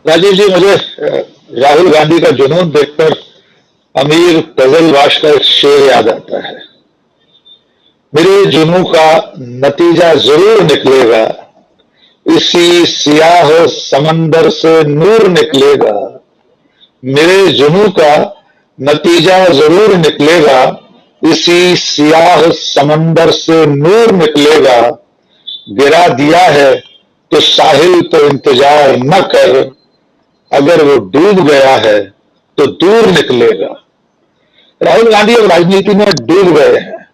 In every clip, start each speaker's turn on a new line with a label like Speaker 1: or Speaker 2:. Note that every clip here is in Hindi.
Speaker 1: राजीव जी, मुझे राहुल गांधी का जुनून देखकर अमीर गजलवाश का एक शेर याद आता है। मेरे जुनून का नतीजा जरूर निकलेगा, इसी सियाह समंदर से नूर निकलेगा। मेरे जुनून का नतीजा जरूर निकलेगा, इसी सियाह समंदर से नूर निकलेगा। गिरा दिया है तो साहिल तो इंतजार न कर, अगर वो डूब गया है तो दूर निकलेगा। राहुल गांधी अब राजनीति में डूब गए हैं,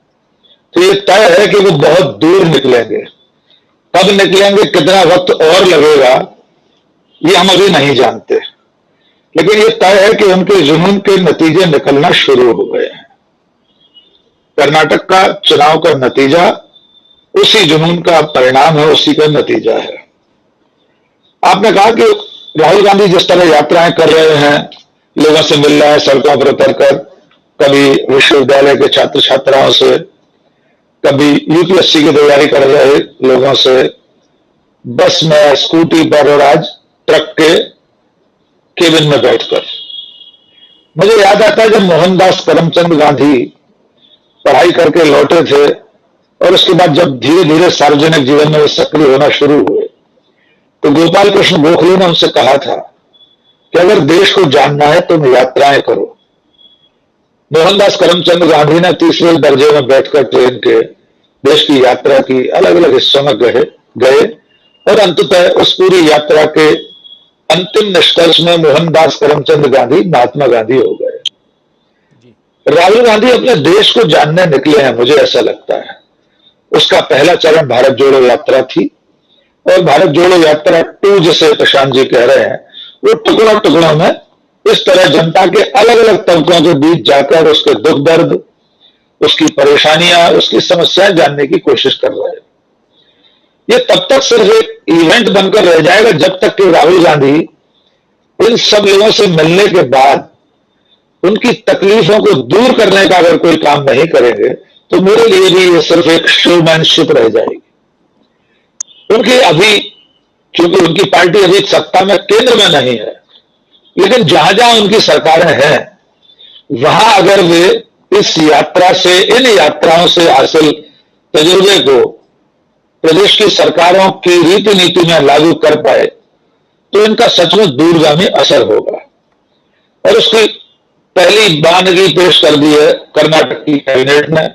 Speaker 1: तो ये तय है कि वो बहुत दूर निकलेंगे। कब निकलेंगे, कितना वक्त और लगेगा, ये हम अभी नहीं जानते, लेकिन ये तय है कि उनके जुनून के नतीजे निकलना शुरू हो गए हैं। कर्नाटक का चुनाव का नतीजा उसी जुनून का परिणाम है, उसी का नतीजा है। आपने कहा कि राहुल गांधी जिस तरह यात्राएं कर रहे हैं, लोगों से मिल रहे हैं सड़कों पर उतरकर, कभी विश्वविद्यालय के छात्र छात्राओं से, कभी यूपीएससी की तैयारी कर रहे लोगों से, बस में, स्कूटी पर और आज ट्रक के केबिन में बैठकर। मुझे याद आता है जब मोहनदास करमचंद गांधी पढ़ाई करके लौटे थे और उसके बाद जब धीरे धीरे सार्वजनिक जीवन में सक्रिय होना शुरू हुए, तो गोपाल कृष्ण गोखले ने उनसे कहा था कि अगर देश को जानना है तुम यात्राएं करो। मोहनदास करमचंद गांधी ने तीसरे दर्जे में बैठकर ट्रेन के देश की यात्रा की, अलग अलग हिस्सों में गए और अंततः उस पूरी यात्रा के अंतिम निष्कर्ष में मोहनदास करमचंद गांधी महात्मा गांधी हो गए। राहुल गांधी अपने देश को जानने निकले हैं, मुझे ऐसा लगता है। उसका पहला चरण भारत जोड़ो यात्रा थी, और भारत जोड़ो यात्रा 2 जिसे प्रशांत जी कह रहे हैं, वो टुकड़ों टुकड़ों में इस तरह जनता के अलग अलग तबकों के बीच जाकर उसके दुख दर्द, उसकी परेशानियां, उसकी समस्याएं जानने की कोशिश कर रहे हैं। ये तब तक सिर्फ एक इवेंट बनकर रह जाएगा जब तक कि राहुल गांधी इन सब लोगों से मिलने के बाद उनकी तकलीफों को दूर करने का अगर कोई काम नहीं करेंगे, तो मेरे लिए भी ये सिर्फ एक शोमैनशिप रह जाएगी। उनकी अभी, क्योंकि उनकी पार्टी अभी सत्ता में केंद्र में नहीं है, लेकिन जहां जहां उनकी सरकारें हैं, वहां अगर वे इस यात्रा से, इन यात्राओं से हासिल तजुर्बे को प्रदेश की सरकारों की रीति नीति में लागू कर पाए, तो इनका सचमुच दूरगामी असर होगा। और उसकी पहली बानगी पेश कर दी है कर्नाटक की कैबिनेट ने।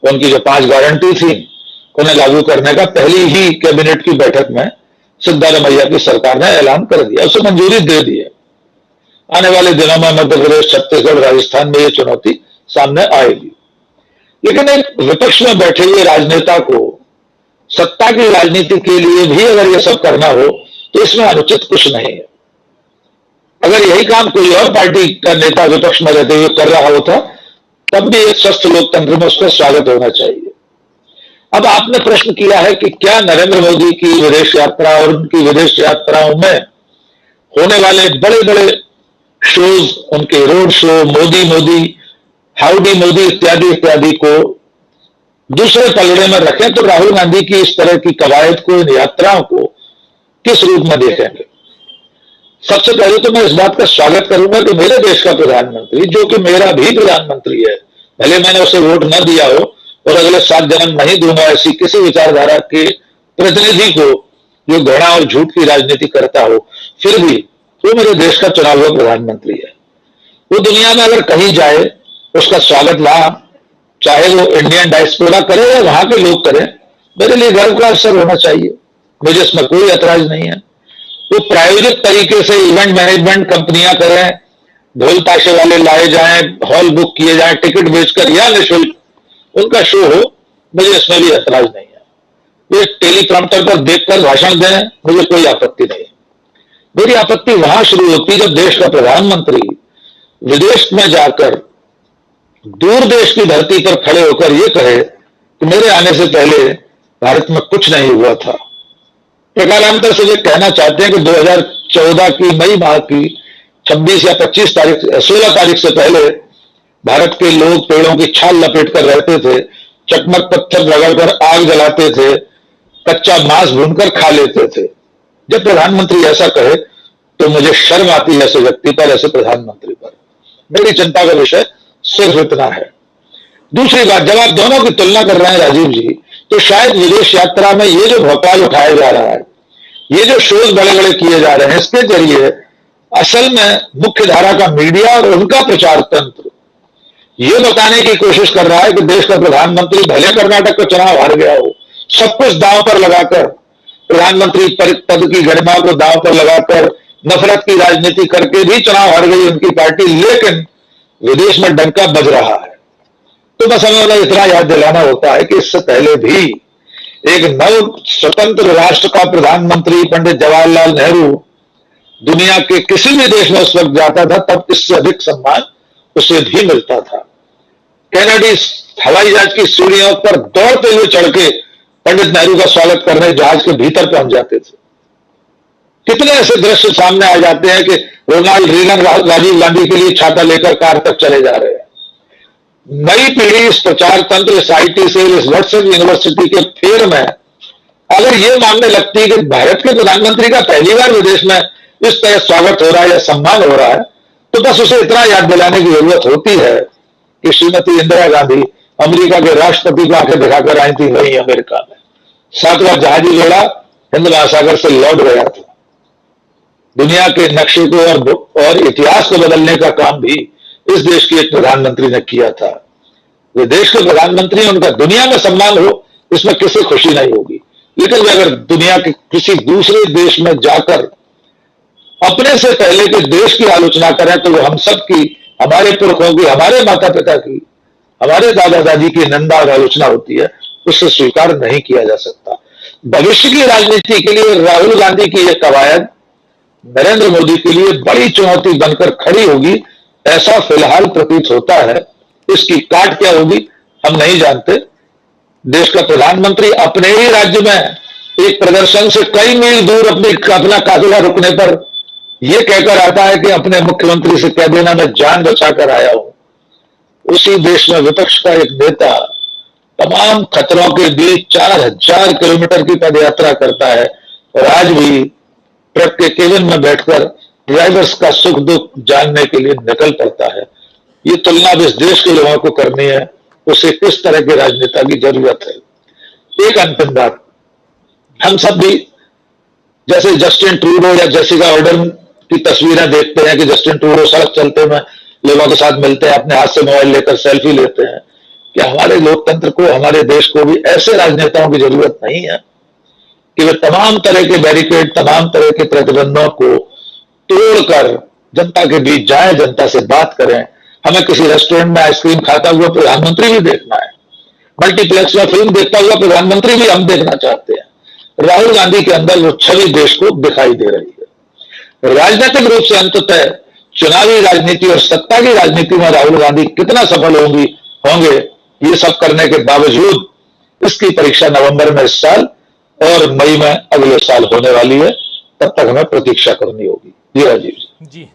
Speaker 1: उनकी जो 5 गारंटी थी, उन्हें लागू करने का पहली ही कैबिनेट की बैठक में सिद्धारमैया की सरकार ने ऐलान कर दिया, उसे मंजूरी दे दी है। आने वाले दिनों में मध्य प्रदेश, छत्तीसगढ़, राजस्थान में ये चुनौती सामने आएगी। लेकिन एक विपक्ष में बैठे हुए राजनेता को सत्ता की राजनीति के लिए भी अगर यह सब करना हो, तो इसमें अनुचित कुछ नहीं है। अगर यही काम कोई और पार्टी का नेता विपक्ष में रहते हुए कर रहा होता, तब भी एक स्वस्थ लोकतंत्र में उसका स्वागत होना चाहिए। अब आपने प्रश्न किया है कि क्या नरेंद्र मोदी की विदेश यात्रा और उनकी विदेश यात्राओं में होने वाले बड़े बड़े शोज, उनके road show, Modi Modi, howdy Modi इत्यादि इत्यादि को दूसरे पलड़े में रखें, तो राहुल गांधी की इस तरह की कवायद को, इन यात्राओं को किस रूप में देखेंगे? सबसे पहले तो मैं इस बात का स्वागत करूंगा कि मेरे देश का प्रधानमंत्री, जो कि मेरा भी प्रधानमंत्री है, भले मैंने उसे वोट न दिया हो और अगले 7 जन्म नहीं दूंगा ऐसी किसी विचारधारा के प्रतिनिधि को जो घृणा और झूठ की राजनीति करता हो, फिर भी वो मेरे देश का चुना हुआ प्रधानमंत्री है। वो दुनिया में अगर कहीं जाए, उसका स्वागत वहां, चाहे वो इंडियन डायस्पोरा करे या वहां के लोग करें, मेरे लिए गर्व का अवसर होना चाहिए। मुझे इसमें कोई ऐतराज नहीं है। वो प्रायोजित तरीके से इवेंट मैनेजमेंट कंपनियां करें, ढोल ताशे वाले लाए जाएं, हॉल बुक किए जाएं, टिकट बेचकर या निःशुल्क उनका शो हो, मुझे इसमें भी ऐतराज नहीं है। वे टेलीप्रॉम्प्टर पर देखकर भाषण दें, मुझे कोई आपत्ति नहीं। मेरी आपत्ति वहां शुरू होती जब देश का प्रधानमंत्री विदेश में जाकर दूर देश की धरती पर खड़े होकर यह कहे कि मेरे आने से पहले भारत में कुछ नहीं हुआ था। प्रकारांतर से ये कहना चाहते हैं कि 2014 की मई माह की 26 या 25 तारीख, 16 तारीख से पहले भारत के लोग पेड़ों की छाल लपेट कर रहते थे, चकमक पत्थर रगड़कर आग जलाते थे, कच्चा मांस भूनकर खा लेते थे। जब प्रधानमंत्री ऐसा कहे, तो मुझे शर्म आती है ऐसे व्यक्ति पर, ऐसे प्रधानमंत्री पर। मेरी चिंता का विषय सिर्फ इतना है। दूसरी बात, जब आप दोनों की तुलना कर रहे हैं राजीव जी, तो शायद विदेश यात्रा में ये जो भोपाल उठाया जा रहा है, ये जो शोध बड़े बड़े किए जा रहे हैं, इसके जरिए असल में मुख्य धारा का मीडिया और उनका प्रचार तंत्र ये बताने की कोशिश कर रहा है कि देश का प्रधानमंत्री भले कर्नाटक का चुनाव हार गया हो, सब कुछ दांव पर लगाकर, प्रधानमंत्री पद की गरिमा को दांव पर लगाकर नफरत की राजनीति करके भी चुनाव हार गई उनकी पार्टी, लेकिन विदेश में डंका बज रहा है। तो बस हमें उन्हें इतना याद दिलाना होता है कि इससे पहले भी एक नव स्वतंत्र राष्ट्र का प्रधानमंत्री पंडित जवाहरलाल नेहरू दुनिया के किसी भी देश में उस वक्त जाता था, तब इससे अधिक सम्मान उसे भी मिलता था। कैनेडी हवाई जहाज की सीढ़ियों पर दौड़ते हुए चढ़ के पंडित नेहरू का स्वागत करने जहाज के भीतर पहुंच जाते थे। कितने ऐसे दृश्य सामने आ जाते हैं कि रोनाल्ड रीगन राजीव गांधी के लिए छाता लेकर कार तक चले जा रहे हैं। नई पीढ़ी इस प्रचार तंत्र, इस आईटी से, इस व्हाट्सएप यूनिवर्सिटी के फेर में अगर ये मानने लगती है कि भारत के प्रधानमंत्री का पहली बार विदेश में इस तरह स्वागत हो रहा है या सम्मान हो रहा है, तो बस उसे इतना याद दिलाने की जरूरत होती है कि श्रीमती इंदिरा गांधी अमेरिका के राष्ट्रपति को आंखें दिखाकर आई थी वही अमेरिका में। 7वां जहाजी जोड़ा हिंद महासागर से लौट गया था। दुनिया के नक्शे को और इतिहास को बदलने का काम भी इस देश के एक प्रधानमंत्री ने किया था। वे देश के प्रधानमंत्री, उनका दुनिया में सम्मान हो, इसमें किसी खुशी नहीं होगी, लेकिन वे अगर दुनिया के किसी दूसरे देश में जाकर अपने से पहले के देश की आलोचना करें, तो वो हम सब की, हमारे पुरखों की, हमारे माता पिता की, हमारे दादा दादी की निंदा और आलोचना होती है, उससे स्वीकार नहीं किया जा सकता। भविष्य की राजनीति के लिए राहुल गांधी की यह कवायद नरेंद्र मोदी के लिए बड़ी चुनौती बनकर खड़ी होगी, ऐसा फिलहाल प्रतीत होता है। इसकी काट क्या होगी हम नहीं जानते। देश का प्रधानमंत्री अपने ही राज्य में एक प्रदर्शन से कई मील दूर अपना काफिला रुकने पर यह कहकर आता है कि अपने मुख्यमंत्री से कह देना मैं जान बचाकर आया हूं। उसी देश में विपक्ष का एक नेता तमाम खतरों के बीच 4000 किलोमीटर की पदयात्रा करता है और आज भी ट्रक के केबिन में बैठकर ड्राइवर्स का सुख दुख जानने के लिए निकल पड़ता है। ये तुलना इस देश के लोगों को करनी है, उसे किस तरह के राजनेता की जरूरत है। एक अंतिम बात, हम सब भी जैसे जस्टिन ट्रूडो या जेसिका ऑर्डन की तस्वीरें देखते हैं कि जस्टिन ट्रूडो सड़क चलते में लोगों के साथ मिलते हैं, अपने हाथ से मोबाइल लेकर सेल्फी लेते हैं। क्या हमारे लोकतंत्र को, हमारे देश को भी ऐसे राजनेताओं की जरूरत नहीं है कि वे तमाम तरह के बैरिकेड, तमाम तरह के प्रतिबंधों को तोड़कर जनता के बीच जाए, जनता से बात करें। हमें किसी रेस्टोरेंट में आइसक्रीम खाता हुआ प्रधानमंत्री भी देखना है, मल्टीप्लेक्स में फिल्म देखता हुआ प्रधानमंत्री भी हम देखना चाहते हैं। राहुल गांधी के अंदर वो छवि देश को दिखाई दे रही है। राजनीतिक रूप से अंततः चुनावी राजनीति और सत्ता की राजनीति में राहुल गांधी कितना सफल होंगे, ये सब करने के बावजूद इसकी परीक्षा नवंबर में इस साल और मई में अगले साल होने वाली है। तब तक हमें प्रतीक्षा करनी होगी। जी राजीव जी।